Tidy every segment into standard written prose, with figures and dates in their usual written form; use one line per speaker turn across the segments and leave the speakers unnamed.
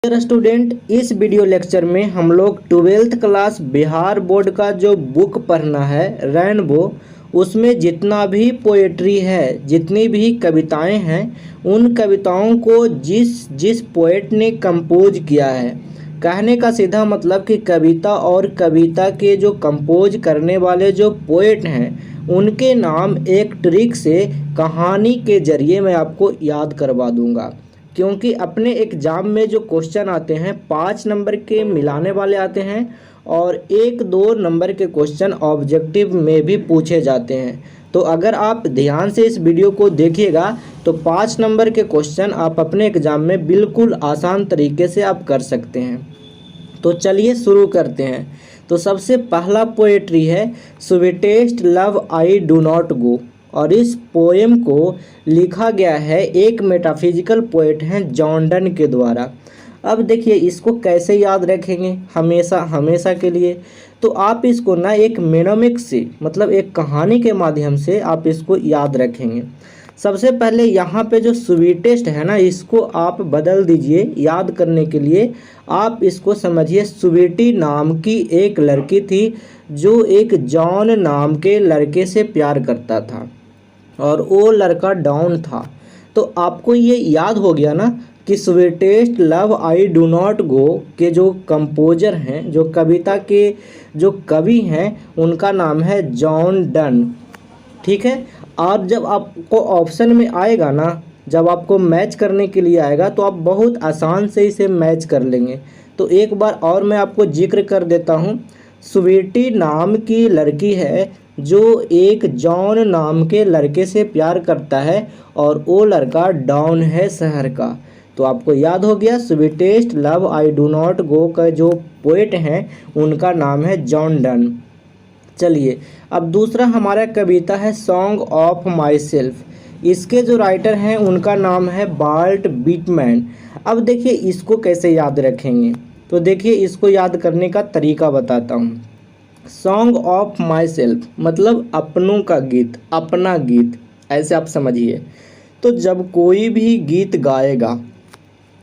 Dear student, इस video lecture में हम लोग 12th क्लास बिहार बोर्ड का जो बुक पढ़ना है रेनबो, उसमें जितना भी पोएट्री है, जितनी भी कविताएं हैं, उन कविताओं को जिस जिस पोएट ने कंपोज किया है, कहने का सीधा मतलब कि कविता और कविता के जो कंपोज करने वाले जो पोएट हैं, उनके नाम एक ट्रिक से कहानी के जरिए मैं आपको याद करवा दूंगा। क्योंकि अपने एग्ज़ाम में जो क्वेश्चन आते हैं 5 नंबर के मिलाने वाले आते हैं और 1-2 नंबर के क्वेश्चन ऑब्जेक्टिव में भी पूछे जाते हैं। तो अगर आप ध्यान से इस वीडियो को देखिएगा तो 5 नंबर के क्वेश्चन आप अपने एग्ज़ाम में बिल्कुल आसान तरीके से आप कर सकते हैं। तो चलिए शुरू करते हैं। तो सबसे पहला पोएट्री है sweetest love I do not go, और इस पोएम को लिखा गया है एक मेटाफिजिकल पोएट हैं जॉन डन के द्वारा। अब देखिए इसको कैसे याद रखेंगे हमेशा हमेशा के लिए, तो आप इसको ना एक मेनोमिक से मतलब एक कहानी के माध्यम से आप इसको याद रखेंगे। सबसे पहले यहाँ पे जो स्वीटेस्ट है ना, इसको आप बदल दीजिए। याद करने के लिए आप इसको समझिए, स्वीटी नाम की एक लड़की थी जो एक जॉन नाम के लड़के से प्यार करता था और वो लड़का डॉन था। तो आपको ये याद हो गया ना कि sweetest love I do not go के जो कंपोजर हैं, जो कविता के जो कवि हैं, उनका नाम है जॉन डन। ठीक है। और जब आपको ऑप्शन में आएगा ना, जब आपको मैच करने के लिए आएगा तो आप बहुत आसान से इसे मैच कर लेंगे। तो एक बार और मैं आपको जिक्र कर देता हूँ। स्वीटी नाम की लड़की है जो एक जॉन नाम के लड़के से प्यार करता है और वो लड़का डॉन है शहर का। तो आपको याद हो गया, sweetest love I do not go का जो पोएट हैं उनका नाम है जॉन डन। चलिए अब दूसरा हमारा कविता है सॉन्ग ऑफ माई सेल्फ। इसके जो राइटर हैं उनका नाम है वाल्ट विटमैन। अब देखिए इसको कैसे याद रखेंगे, तो देखिए इसको याद करने का तरीका बताता हूँ। सॉन्ग ऑफ माई सेल्फ मतलब अपनों का गीत, अपना गीत, ऐसे आप समझिए। तो जब कोई भी गीत गाएगा,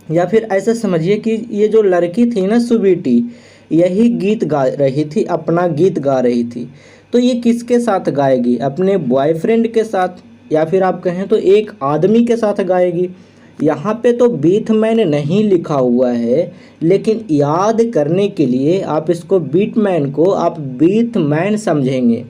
या फिर ऐसे समझिए कि ये जो लड़की थी ना स्वीटी, यही गीत गा रही थी, अपना गीत गा रही थी। तो ये किसके साथ गाएगी? अपने बॉयफ्रेंड के साथ, या फिर आप कहें तो एक आदमी के साथ गाएगी। यहाँ पे तो बीटमैन नहीं लिखा हुआ है, लेकिन याद करने के लिए आप इसको बीटमैन को आप बीटमैन समझेंगे,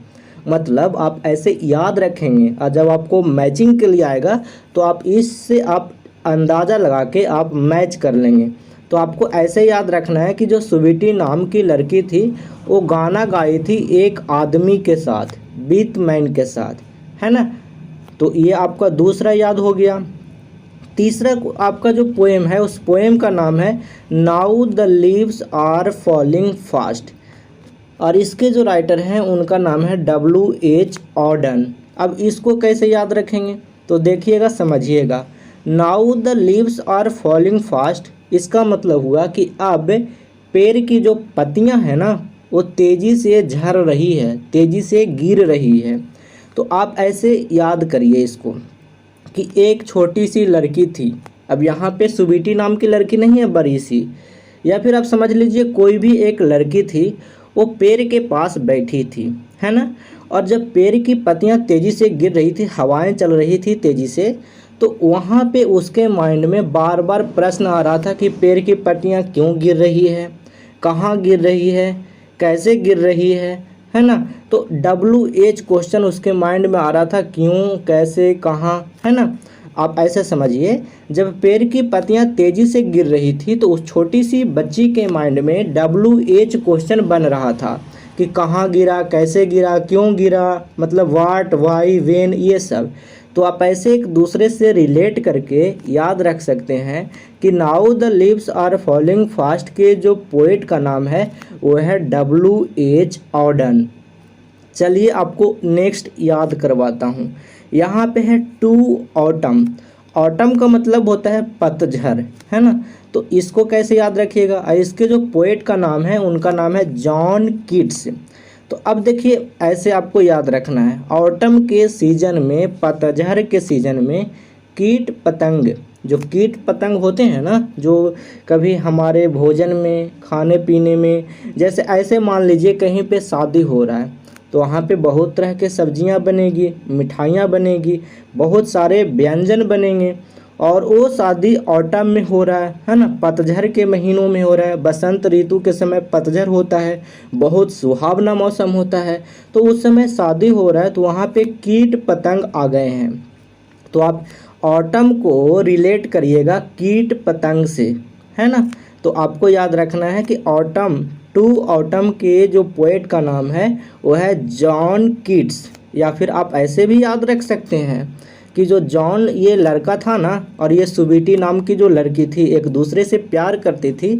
मतलब आप ऐसे याद रखेंगे। और जब आपको मैचिंग के लिए आएगा तो आप इससे आप अंदाज़ा लगा के आप मैच कर लेंगे। तो आपको ऐसे याद रखना है कि जो स्वीटी नाम की लड़की थी वो गाना गाई थी एक आदमी के साथ, बीटमैन के साथ, है ना। तो ये आपका दूसरा याद हो गया। तीसरा आपका जो पोएम है, उस पोएम का नाम है now the leaves are falling fast, और इसके जो राइटर हैं उनका नाम है W.H. ऑडन। अब इसको कैसे याद रखेंगे, तो देखिएगा समझिएगा। Now the leaves are falling fast, इसका मतलब हुआ कि अब पेड़ की जो पत्तियां हैं ना, वो तेज़ी से झड़ रही है, तेज़ी से गिर रही है। तो आप ऐसे याद करिए इसको कि एक छोटी सी लड़की थी। अब यहाँ पे स्वीटी नाम की लड़की नहीं है, बड़ी सी, या फिर आप समझ लीजिए कोई भी एक लड़की थी, वो पेड़ के पास बैठी थी, है ना। और जब पेड़ की पत्तियाँ तेज़ी से गिर रही थी, हवाएं चल रही थी तेज़ी से, तो वहाँ पे उसके माइंड में बार बार प्रश्न आ रहा था कि पेड़ की पत्तियाँ क्यों गिर रही है, कहाँ गिर रही है, कैसे गिर रही है ना। तो WH क्वेश्चन उसके माइंड में आ रहा था, क्यों, कैसे, कहाँ, है ना। आप ऐसे समझिए, जब पेड़ की पत्तियाँ तेज़ी से गिर रही थी तो उस छोटी सी बच्ची के माइंड में WH क्वेश्चन बन रहा था कि कहाँ गिरा, कैसे गिरा, क्यों गिरा, मतलब वाट, वाई, वेन, ये सब। तो आप ऐसे एक दूसरे से रिलेट करके याद रख सकते हैं कि now the leaves are falling fast के जो पोएट का नाम है वो है W.H. ऑडन। चलिए आपको नेक्स्ट याद करवाता हूँ। यहाँ पे है टू ऑटम। ऑटम का मतलब होता है पतझड़, है ना। तो इसको कैसे याद रखिएगा, इसके जो पोएट का नाम है उनका नाम है जॉन कीट्स। तो अब देखिए ऐसे आपको याद रखना है, ऑटम के सीजन में, पतझड़ के सीजन में कीट पतंग जो कीट पतंग होते हैं ना, जो कभी हमारे भोजन में, खाने पीने में, जैसे ऐसे मान लीजिए कहीं पे शादी हो रहा है तो वहाँ पे बहुत तरह के सब्जियाँ बनेगी, मिठाइयाँ बनेगी, बहुत सारे व्यंजन बनेंगे। और वो शादी ऑटम में हो रहा है ना, पतझड़ के महीनों में हो रहा है, बसंत ऋतु के समय पतझड़ होता है, बहुत सुहावना मौसम होता है, तो उस समय शादी हो रहा है तो वहाँ पे कीट पतंग आ गए हैं। तो आप ऑटम को रिलेट करिएगा कीट पतंग से, है ना। तो आपको याद रखना है कि ऑटम, टू ऑटम के जो पोएट का नाम है वो है जॉन कीट्स, या फिर आप ऐसे भी याद रख सकते हैं कि जो जॉन ये लड़का था ना और ये सुविटी नाम की जो लड़की थी, एक दूसरे से प्यार करती थी।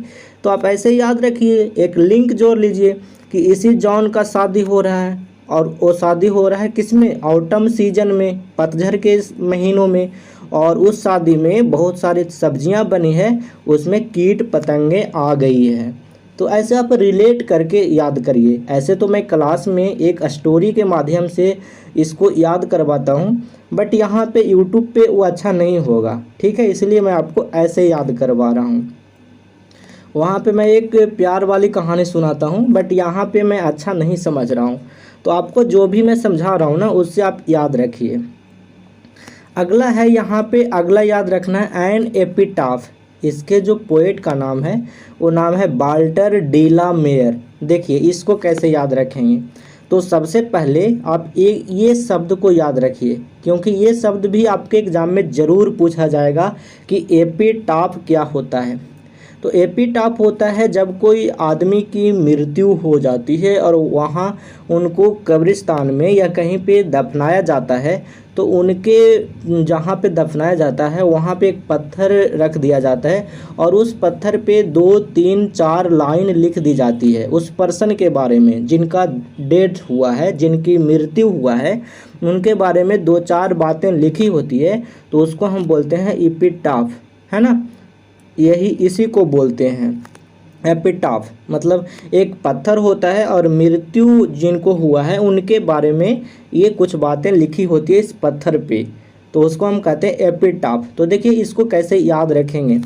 तो आप ऐसे याद रखिए, एक लिंक जोड़ लीजिए कि इसी जॉन का शादी हो रहा है, और वो शादी हो रहा है किसमें, ऑटम सीजन में, पतझड़ के महीनों में, और उस शादी में बहुत सारी सब्जियां बनी है, उसमें कीट पतंगे आ गई है। तो ऐसे आप रिलेट करके याद करिए। ऐसे तो मैं क्लास में एक स्टोरी के माध्यम से इसको याद करवाता हूँ, बट यहाँ पे यूट्यूब पे वो अच्छा नहीं होगा, ठीक है, इसलिए मैं आपको ऐसे याद करवा रहा हूँ। वहाँ पे मैं एक प्यार वाली कहानी सुनाता हूँ, बट यहाँ पे मैं अच्छा नहीं समझ रहा हूँ, तो आपको जो भी मैं समझा रहा हूँ ना उससे आप याद रखिए। अगला है यहाँ पे, अगला याद रखना है एन एपिटाफ। इसके जो पोएट का नाम है वो नाम है वाल्टर डी ला मेयर। देखिए इसको कैसे याद रखेंगे, तो सबसे पहले आप ये शब्द को याद रखिए, क्योंकि ये शब्द भी आपके एग्जाम में ज़रूर पूछा जाएगा कि एपिटाफ क्या होता है। तो एपिटाफ होता है जब कोई आदमी की मृत्यु हो जाती है और वहाँ उनको कब्रिस्तान में या कहीं पे दफनाया जाता है, तो उनके जहाँ पे दफनाया जाता है वहाँ पे एक पत्थर रख दिया जाता है और उस पत्थर पे 2, 3, 4 लाइन लिख दी जाती है उस पर्सन के बारे में, जिनका डेथ हुआ है, जिनकी मृत्यु हुआ है, उनके बारे में 2-4 बातें लिखी होती है, तो उसको हम बोलते हैं एपिटाफ, है ना। यही इसी को बोलते हैं एपिटाफ, मतलब एक पत्थर होता है और मृत्यु जिनको हुआ है उनके बारे में ये कुछ बातें लिखी होती है इस पत्थर पे, तो उसको हम कहते हैं एपिटाफ। तो देखिए इसको कैसे याद रखेंगे,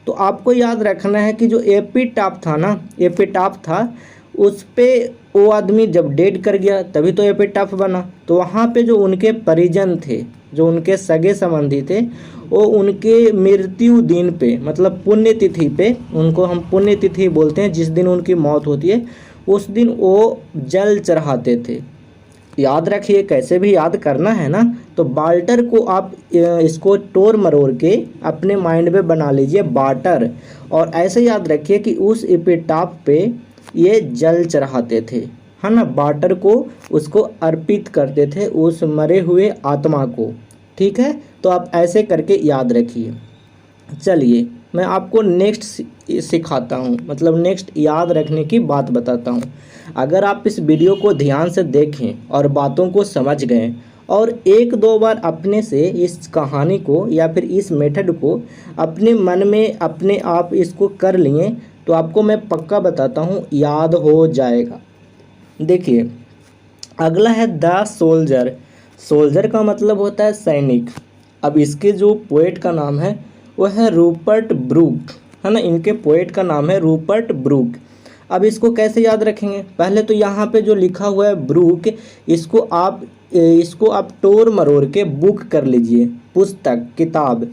तो आपको याद रखना है कि जो एपिटाफ था ना, एपिटाफ था उस पे वो आदमी जब डेड कर गया तभी तो एपिटाफ बना, तो वहाँ पे जो उनके परिजन थे, जो उनके सगे संबंधी थे, वो उनके मृत्यु दिन पे, मतलब पुण्यतिथि पे, उनको हम पुण्यतिथि बोलते हैं जिस दिन उनकी मौत होती है, उस दिन वो जल चढ़ाते थे। याद रखिए, कैसे भी याद करना है ना, तो बाल्टर को आप इसको टोर मरोड़ के अपने माइंड में बना लीजिए बाटर, और ऐसे याद रखिए कि उस एपिटाफ पे ये जल चढ़ाते थे, है ना, बाटर को उसको अर्पित करते थे उस मरे हुए आत्मा को, ठीक है। तो आप ऐसे करके याद रखिए। चलिए मैं आपको नेक्स्ट सिखाता हूँ, मतलब नेक्स्ट याद रखने की बात बताता हूँ। अगर आप इस वीडियो को ध्यान से देखें और बातों को समझ गए और 1-2 बार अपने से इस कहानी को या फिर इस मेथड को अपने मन में अपने आप इसको कर लिए, तो आपको मैं पक्का बताता हूँ याद हो जाएगा। देखिए अगला है द सोल्जर। सोल्जर का मतलब होता है सैनिक। अब इसके जो पोएट का नाम है वो है रूपर्ट ब्रूक, है ना, इनके पोएट का नाम है रूपर्ट ब्रूक। अब इसको कैसे याद रखेंगे, पहले तो यहाँ पे जो लिखा हुआ है ब्रूक, इसको आप टोर मरोड़ के बुक कर लीजिए, पुस्तक, किताब,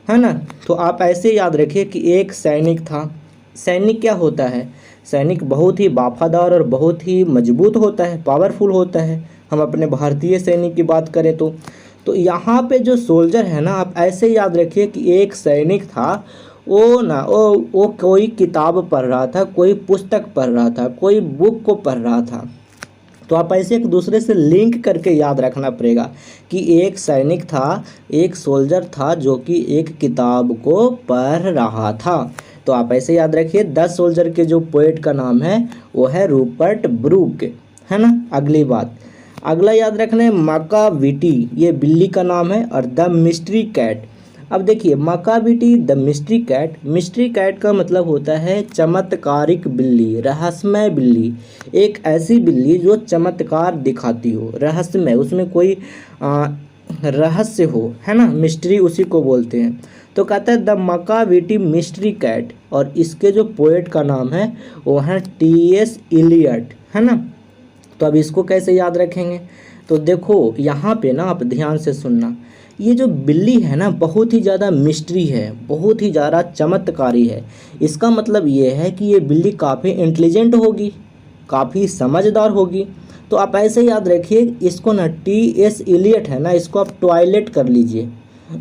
है ना। तो आप ऐसे याद रखिए कि एक सैनिक था। सैनिक क्या होता है, सैनिक बहुत ही वफादार और बहुत ही मजबूत होता है, पावरफुल होता है। हम अपने भारतीय सैनिक की बात करें तो यहाँ पे जो सोल्जर है ना, आप ऐसे याद रखिए कि एक सैनिक था, वो कोई किताब पढ़ रहा था, कोई पुस्तक पढ़ रहा था, कोई बुक को पढ़ रहा था। तो आप ऐसे एक दूसरे से लिंक करके याद रखना पड़ेगा कि एक सैनिक था, एक सोल्जर था जो कि एक किताब को पढ़ रहा था। तो आप ऐसे याद रखिए 10 सोल्जर के जो पोएट का नाम है वो है रूपर्ट ब्रूक, है ना। अगली बात, अगला याद रखना है मकाविटी, ये बिल्ली का नाम है, और द मिस्ट्री कैट। अब देखिए Macavity, the mystery cat, mystery cat का मतलब होता है चमत्कारिक बिल्ली, रहस्यमय बिल्ली, एक ऐसी बिल्ली जो चमत्कार दिखाती हो, रहस्यमय, उसमें कोई रहस्य हो, है ना, मिस्ट्री उसी को बोलते हैं। तो कहता है द मकाविटी मिस्ट्री कैट, और इसके जो पोएट का नाम है वो है टी.एस. इलियट, है ना। तो अब इसको कैसे याद रखेंगे, तो देखो यहाँ पे ना आप ध्यान से सुनना, ये जो बिल्ली है ना बहुत ही ज़्यादा मिस्ट्री है, बहुत ही ज़्यादा चमत्कारी है। इसका मतलब ये है कि ये बिल्ली काफ़ी इंटेलिजेंट होगी, काफ़ी समझदार होगी। तो आप ऐसे याद रखिए, इसको ना टी.एस. इलियट है ना, इसको आप टॉयलेट कर लीजिए।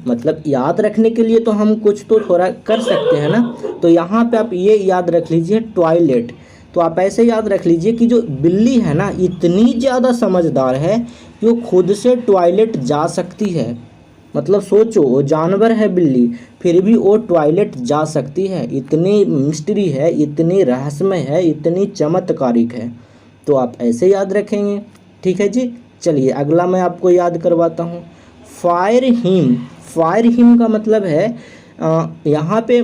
मतलब याद रखने के लिए तो हम कुछ तो थोड़ा कर सकते हैं ना, तो यहाँ पे आप ये याद रख लीजिए टॉयलेट। तो आप ऐसे याद रख लीजिए कि जो बिल्ली है ना इतनी ज़्यादा समझदार है कि वो खुद से टॉयलेट जा सकती है। मतलब सोचो, वो जानवर है बिल्ली, फिर भी वो टॉयलेट जा सकती है। इतनी मिस्ट्री है, इतनी रहस्यमय है, इतनी चमत्कारिक है। तो आप ऐसे याद रखेंगे, ठीक है जी। चलिए अगला मैं आपको याद करवाता हूँ, फायर हिम। फायर हिम का मतलब है यहाँ पे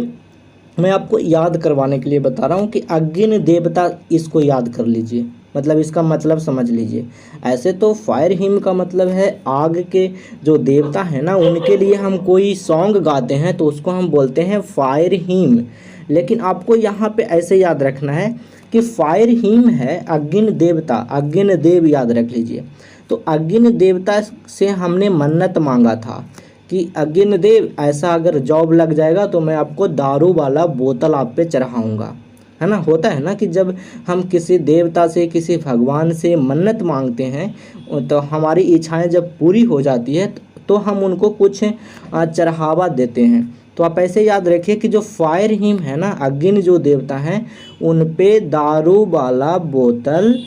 मैं आपको याद करवाने के लिए बता रहा हूँ कि अग्नि देवता, इसको याद कर लीजिए, मतलब इसका मतलब समझ लीजिए। ऐसे तो फायर हिम का मतलब है आग के जो देवता है ना उनके लिए हम कोई सॉन्ग गाते हैं तो उसको हम बोलते हैं फायर हिम। लेकिन आपको यहाँ पे ऐसे याद रखना है कि फायर हिम है अग्नि देवता, अग्नि देव याद रख लीजिए। तो अग्नि देवता से हमने मन्नत मांगा था कि अग्नि देव ऐसा अगर जॉब लग जाएगा तो मैं आपको दारू वाला बोतल आप पे चढ़ाऊँगा, है ना। होता है ना कि जब हम किसी देवता से, किसी भगवान से मन्नत मांगते हैं तो हमारी इच्छाएं जब पूरी हो जाती है तो हम उनको कुछ चढ़ावा देते हैं। तो आप ऐसे याद रखिए कि जो फायर हिम है ना, अग्नि जो देवता हैं, उन पे दारू वाला बोतल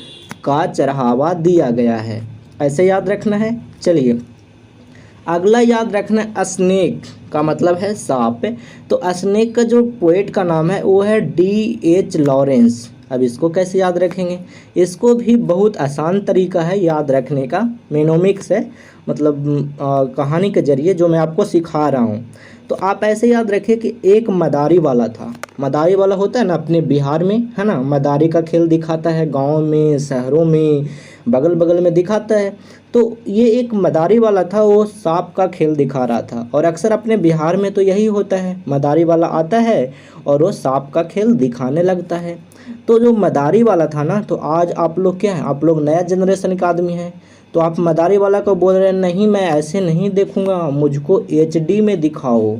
का चढ़ावा दिया गया है, ऐसे याद रखना है। चलिए अगला याद रखना है, स्नेक का मतलब है सांप। तो स्नेक का जो पोएट का नाम है वो है डी.एच. लॉरेंस। अब इसको कैसे याद रखेंगे, इसको भी बहुत आसान तरीका है याद रखने का, मेनोमिक्स है, मतलब कहानी के जरिए जो मैं आपको सिखा रहा हूँ। तो आप ऐसे याद रखिए कि एक मदारी वाला था। मदारी वाला होता है ना अपने बिहार में, है ना, मदारी का खेल दिखाता है गाँव में, शहरों में, बगल बगल में दिखाता है। तो ये एक मदारी वाला था, वो सांप का खेल दिखा रहा था। और अक्सर अपने बिहार में तो यही होता है, मदारी वाला आता है और वो सांप का खेल दिखाने लगता है। तो जो मदारी वाला था ना, तो आज आप लोग क्या है, आप लोग नया जनरेशन का आदमी हैं, तो आप मदारी वाला को बोल रहे हैं नहीं मैं ऐसे नहीं देखूंगा, मुझको HD में दिखाओ,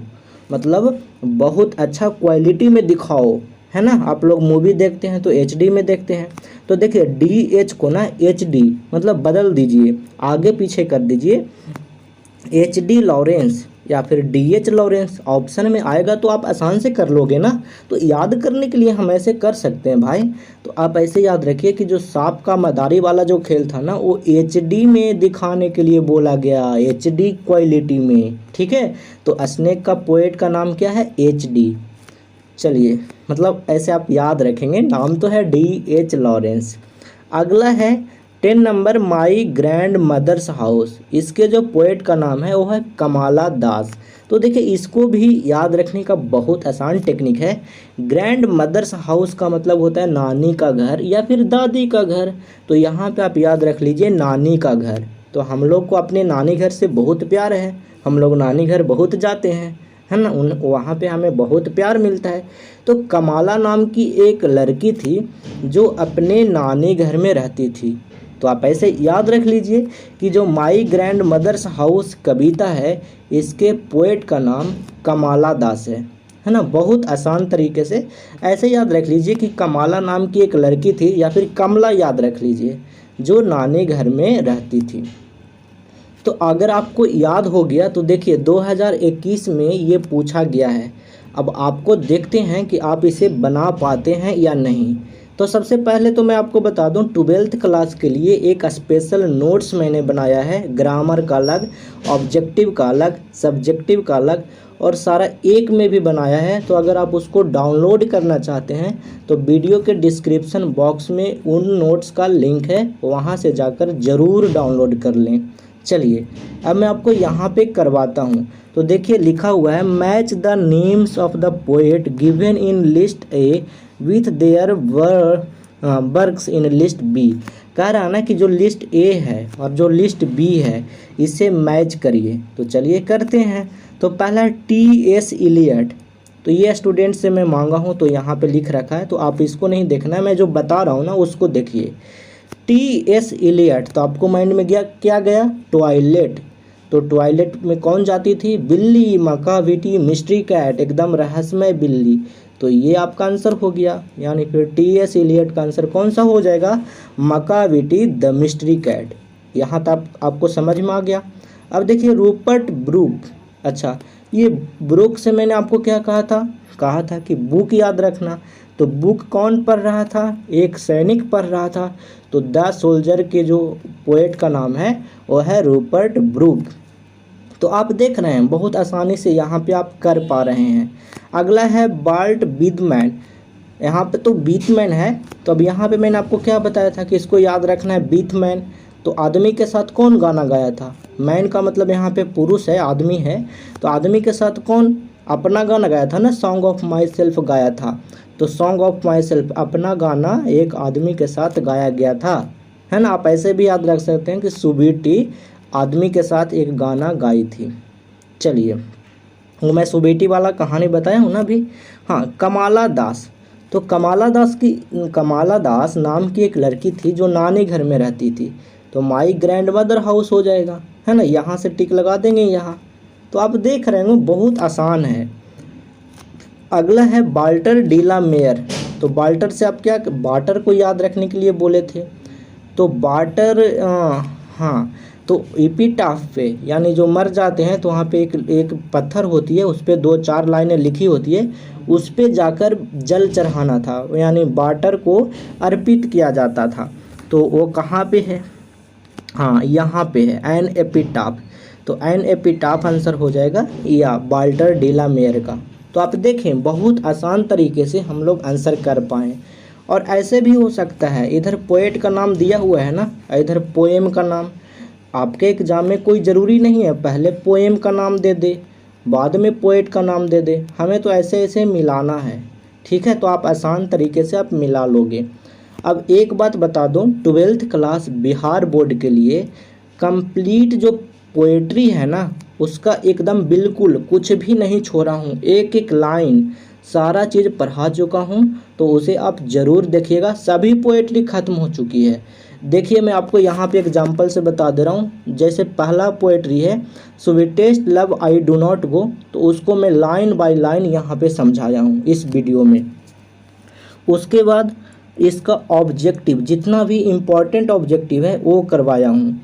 मतलब बहुत अच्छा क्वालिटी में दिखाओ, है ना। आप लोग मूवी देखते हैं तो HD में देखते हैं। तो देखिए DH को ना HD मतलब बदल दीजिए, आगे पीछे कर दीजिए, HD लॉरेंस या फिर DH लॉरेंस ऑप्शन में आएगा तो आप आसान से कर लोगे ना। तो याद करने के लिए हम ऐसे कर सकते हैं भाई। तो आप ऐसे याद रखिए कि जो सांप का मदारी वाला जो खेल था ना वो HD में दिखाने के लिए बोला गया, HD क्वालिटी में, ठीक है। तो स्नेक का पोएट का नाम क्या है, HD। चलिए मतलब ऐसे आप याद रखेंगे, नाम तो है DH लॉरेंस। अगला है 10 number my grandmother's house. इसके जो पोएट का नाम है वो है कमाला दास। तो देखिए इसको भी याद रखने का बहुत आसान टेक्निक है। ग्रैंड मदर्स हाउस का मतलब होता है नानी का घर या फिर दादी का घर। तो यहाँ पे आप याद रख लीजिए नानी का घर। तो हम लोग को अपने नानी घर से बहुत प्यार है, हम लोग नानी घर बहुत जाते हैं, है ना, वहाँ पे हमें बहुत प्यार मिलता है। तो कमाला नाम की एक लड़की थी जो अपने नानी घर में रहती थी। तो आप ऐसे याद रख लीजिए कि जो माई ग्रैंड मदर्स हाउस कविता है इसके पोएट का नाम कमाला दास है ना। बहुत आसान तरीके से ऐसे याद रख लीजिए कि कमाला नाम की एक लड़की थी या फिर कमला याद रख लीजिए जो नानी घर में रहती थी। तो अगर आपको याद हो गया तो देखिए 2021 में ये पूछा गया है। अब आपको देखते हैं कि आप इसे बना पाते हैं या नहीं। तो सबसे पहले तो मैं आपको बता दूं 12th क्लास के लिए एक स्पेशल नोट्स मैंने बनाया है, ग्रामर का अलग, ऑब्जेक्टिव का अलग, सब्जेक्टिव का अलग और सारा एक में भी बनाया है। तो अगर आप उसको डाउनलोड करना चाहते हैं तो वीडियो के डिस्क्रिप्शन बॉक्स में उन नोट्स का लिंक है, वहाँ से जाकर ज़रूर डाउनलोड कर लें। चलिए अब मैं आपको यहाँ पे करवाता हूँ। तो देखिए लिखा हुआ है match the names of the poet given in list A with their works in list B. कह रहा है ना कि जो लिस्ट ए है और जो लिस्ट बी है इसे मैच करिए। तो चलिए करते हैं। तो पहला है T.S. इलियट। तो ये स्टूडेंट से मैं मांगा हूँ, तो यहाँ पे लिख रखा है, तो आप इसको नहीं देखना है, मैं जो बता रहा हूँ ना उसको देखिए। T.S. इलियट, तो आपको माइंड में गया क्या गया? टॉयलेट। तो टॉयलेट में कौन जाती थी? बिल्ली, मकाविटी, मिस्ट्री कैट, एकदम रहस्यमय बिल्ली। तो ये आपका आंसर हो गया, यानी फिर T.S. इलियट का आंसर कौन सा हो जाएगा? मकाविटी द मिस्ट्री कैट। यहाँ तक आपको समझ में आ गया। अब देखिए रूपर्ट ब्रूक। अच्छा, ये ब्रूक से मैंने आपको क्या कहा था कि बुक याद रखना। तो बुक कौन पढ़ रहा था? एक सैनिक पढ़ रहा था। तो द सोल्जर के जो पोएट का नाम है वो है रूपर्ट ब्रूक। तो आप देख रहे हैं बहुत आसानी से यहाँ पे आप कर पा रहे हैं। अगला है वाल्ट विटमैन। यहाँ पे तो बीथमैन है, तो अब यहाँ पे मैंने आपको क्या बताया था कि इसको याद रखना है, बीथमैन। तो आदमी के साथ कौन गाना गाया था? मैन का मतलब यहाँ पे पुरुष है, आदमी है। तो आदमी के साथ कौन अपना गाना गाया था ना? सॉन्ग ऑफ माई सेल्फ गाया था। तो सॉन्ग ऑफ माई सेल्फ, अपना गाना एक आदमी के साथ गाया गया था, है ना। आप ऐसे भी याद रख सकते हैं कि सुबीटी आदमी के साथ एक गाना गाई थी। चलिए, वो मैं सुबेटी वाला कहानी बताया हूँ ना अभी। हाँ, कमाला दास। तो कमाला दास नाम की एक लड़की थी जो नानी घर में रहती थी। तो माई ग्रैंड मदर हाउस हो जाएगा, है ना। यहाँ से टिक लगा देंगे यहाँ। तो आप देख रहे हैं बहुत आसान है। अगला है वाल्टर डीला मेयर। तो वाल्टर से आप क्या, वाटर को याद रखने के लिए बोले थे। तो वाटर, हाँ, तो एपिटाफ पे यानी जो मर जाते हैं तो वहाँ पे एक पत्थर होती है, उस पर 2-4 लाइनें लिखी होती है, उस पे जाकर जल चढ़ाना था, यानी वाटर को अर्पित किया जाता था। तो वो कहाँ पे है? हाँ, यहाँ पे है, एन एपिटाफ। तो एन एपिटाफ आंसर हो जाएगा या वाल्टर डीला मेयर का। तो आप देखें बहुत आसान तरीके से हम लोग आंसर कर पाएँ। और ऐसे भी हो सकता है, इधर पोएट का नाम दिया हुआ है ना, इधर पोएम का नाम। आपके एग्जाम में कोई ज़रूरी नहीं है पहले पोएम का नाम दे दे बाद में पोएट का नाम दे दे, हमें तो ऐसे ऐसे मिलाना है, ठीक है। तो आप आसान तरीके से आप मिला लोगे। अब एक बात बता दूं, 12th क्लास बिहार बोर्ड के लिए कंप्लीट जो पोएट्री है ना, उसका एकदम बिल्कुल कुछ भी नहीं छोड़ा हूँ, एक एक लाइन सारा चीज़ पढ़ा चुका हूँ। तो उसे आप ज़रूर देखिएगा, सभी पोएट्री ख़त्म हो चुकी है। देखिए मैं आपको यहाँ पे एग्जांपल से बता दे रहा हूँ। जैसे पहला पोएट्री है sweetest love I do not go, तो उसको मैं लाइन बाय लाइन यहाँ पे समझाया हूँ इस वीडियो में। उसके बाद इसका ऑब्जेक्टिव, जितना भी इम्पॉर्टेंट ऑब्जेक्टिव है वो करवाया हूँ।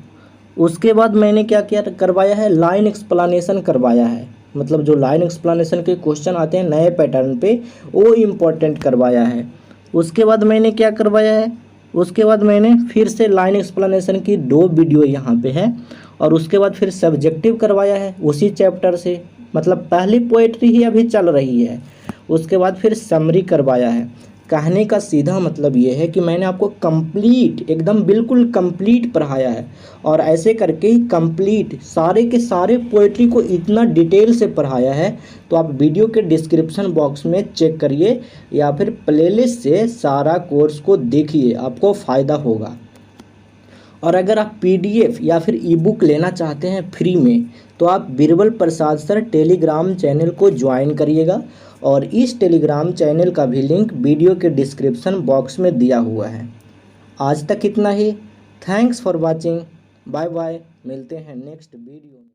उसके बाद मैंने क्या क्या करवाया है, लाइन एक्सप्लेनेशन करवाया है, मतलब जो लाइन एक्सप्लेनेशन के क्वेश्चन आते हैं नए पैटर्न पे वो इम्पोर्टेंट करवाया है। उसके बाद मैंने क्या करवाया है, उसके बाद मैंने फिर से लाइन एक्सप्लेनेशन की 2 वीडियो यहाँ पे है, और उसके बाद फिर सब्जेक्टिव करवाया है उसी चैप्टर से, मतलब पहली पोएट्री ही अभी चल रही है। उसके बाद फिर समरी करवाया है। कहने का सीधा मतलब ये है कि मैंने आपको कंप्लीट, एकदम बिल्कुल कंप्लीट पढ़ाया है, और ऐसे करके ही कंप्लीट सारे के सारे पोएट्री को इतना डिटेल से पढ़ाया है। तो आप वीडियो के डिस्क्रिप्शन बॉक्स में चेक करिए या फिर प्लेलिस्ट से सारा कोर्स को देखिए, आपको फ़ायदा होगा। और अगर आप PDF या फिर ई-बुक लेना चाहते हैं फ्री में, तो आप Birbal Prasad sir Telegram channel को ज्वाइन करिएगा, और इस टेलीग्राम चैनल का भी लिंक वीडियो के डिस्क्रिप्शन बॉक्स में दिया हुआ है। आज तक इतना ही। Thanks for watching, bye bye, मिलते हैं नेक्स्ट वीडियो में।